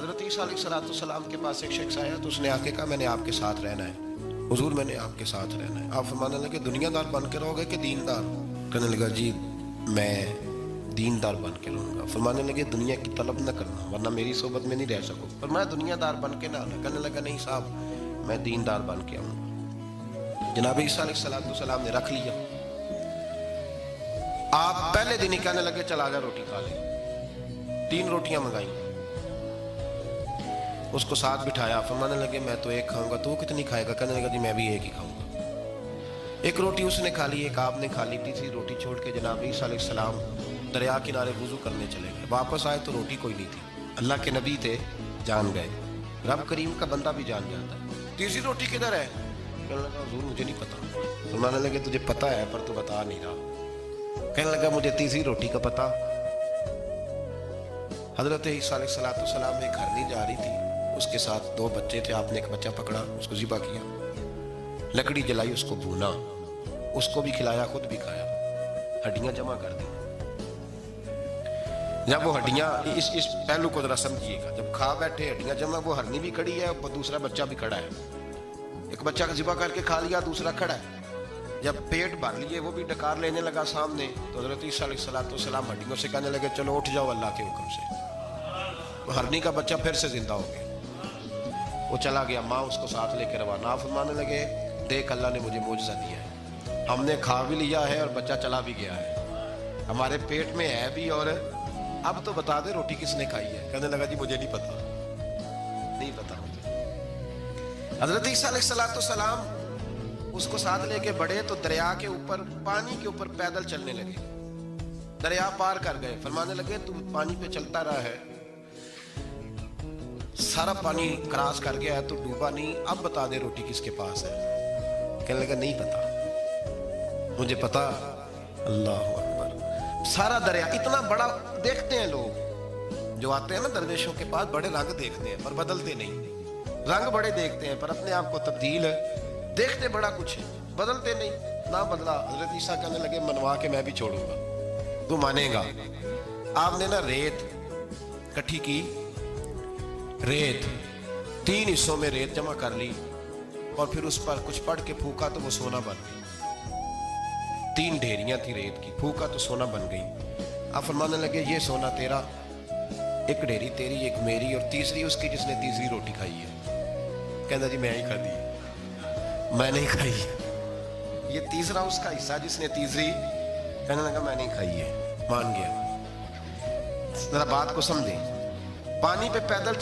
حضرت عیسیٰ علیہ السلام کے پاس ایک شخص آیا تو اس نے آ کے کہا میں نے آپ کے ساتھ رہنا ہے حضور، میں نے آپ کے ساتھ رہنا ہے۔ آپ فرمانے لگے دنیا دار بن کے رہو گے کہ دیندار؟ کہنے لگا جی میں دیندار بن کے رہوں گا۔ فرمانے لگے دنیا کی طلب نہ کرنا ورنہ میری صحبت میں نہیں رہ سکو۔ فرمایا دنیا دار بن کے نہ آنا۔ کہنے لگا نہیں صاحب میں دیندار بن کے آؤں گا۔ جناب عیسیٰ علیہ السلام نے رکھ لیا۔ آپ پہلے دن ہی کہنے لگے چل آجا روٹی کھا لے۔ 3 روٹیاں منگائیں، اس کو ساتھ بٹھایا۔ فرمانے لگے میں تو ایک کھاؤں گا، تو کتنی کھائے گا؟ کہنے لگا جی میں بھی ایک ہی کھاؤں گا۔ ایک روٹی اس نے کھا لی، ایک آپ نے کھا لی، تیسری روٹی چھوڑ کے جناب عیسیٰ علیہ السلام دریا کنارے وضو کرنے چلے گئے۔ واپس آئے تو روٹی کوئی نہیں تھی۔ اللہ کے نبی تھے، جان گئے۔ رب کریم کا بندہ بھی جان جاتا ہے۔ تیسری روٹی کدھر ہے؟ کہنے لگا حضور مجھے نہیں پتا۔ فرمانے لگے تجھے پتا ہے پر تو بتا نہیں رہا۔ کہنے لگا مجھے تیسری روٹی کا پتا۔ حضرت عیسیٰ علیہ السلام میں گھر نہیں جا رہی تھی، اس کے ساتھ 2 بچے تھے۔ آپ نے ایک بچہ پکڑا، اس کو ذبح کیا، لکڑی جلائی، اس کو بھونا، اس کو بھی کھلایا، خود بھی کھایا، ہڈیاں جمع کر دی۔ جب وہ ہڈیاں اس پہلو کو ذرا سمجھیے گا، جب کھا بیٹھے ہڈیاں جمع، وہ ہرنی بھی کھڑی ہے، دوسرا بچہ بھی کھڑا ہے۔ ایک بچہ کا ذبح کر کے کھا لیا، دوسرا کھڑا ہے۔ جب پیٹ بھر لیے، وہ بھی ڈکار لینے لگا سامنے، تو حضرت عیسیٰ علیہ السلام ہڈیوں سے کہنے لگے چلو اٹھ جاؤ اللہ کے حکم سے۔ ہرنی کا بچہ پھر سے زندہ ہو گیا۔ وہ چلا گیا، ماں اس کو ساتھ لے کے روانہ۔ فرمانے لگے دیکھ اللہ نے مجھے معجزہ دیا ہے، ہم نے کھا بھی لیا ہے اور بچہ چلا بھی گیا ہے، ہمارے پیٹ میں ہے بھی، اور اب تو بتا دے روٹی کس نے کھائی ہے؟ کہنے لگا جی مجھے نہیں پتا، نہیں پتا مجھے۔ حضرت عیسیٰ علیہ السلام اس کو ساتھ لے کے بڑھے تو دریا کے اوپر، پانی کے اوپر پیدل چلنے لگے۔ دریا پار کر گئے۔ فرمانے لگے تو پانی پہ چلتا رہا ہے، سارا پانی کراس کر گیا ہے تو ڈوبا نہیں، اب بتا دے روٹی کس کے پاس ہے؟ کہنے لگا نہیں پتا مجھے پتا۔ اللہ اکبر، سارا دریا اتنا بڑا دیکھتے ہیں لوگ جو آتے ہیں نا درویشوں کے پاس، بڑے رنگ دیکھتے ہیں پر بدلتے نہیں، رنگ بڑے دیکھتے ہیں پر اپنے آپ کو تبدیل دیکھتے بڑا کچھ ہے، بدلتے نہیں، نہ بدلا۔ حضرت عیسیٰ کہنے لگے منوا کے میں بھی چھوڑوں گا، تو مانے گا؟ آپ نے نا ریت کٹھی کی، ریت 3 حصوں میں ریت جمع کر لی اور پھر اس پر کچھ پڑھ کے پھونکا تو وہ سونا بن گئی۔ 3 ڈھیریاں تھی ریت کی، پھونکا تو سونا بن گئی۔ آپ فرمانے لگے یہ سونا تیرا، ایک ڈھیری تیری، ایک میری، اور تیسری اس کی جس نے تیسری روٹی کھائی ہے۔ کہنا جی میں ہی کھا دی، میں نہیں کھائی۔ یہ تیسرا اس کا حصہ جس نے تیسری، کہنے لگا میں نہیں کھائی ہے، مان گیا۔ ذرا بات کو سمجھیں، پانی پہ پیدل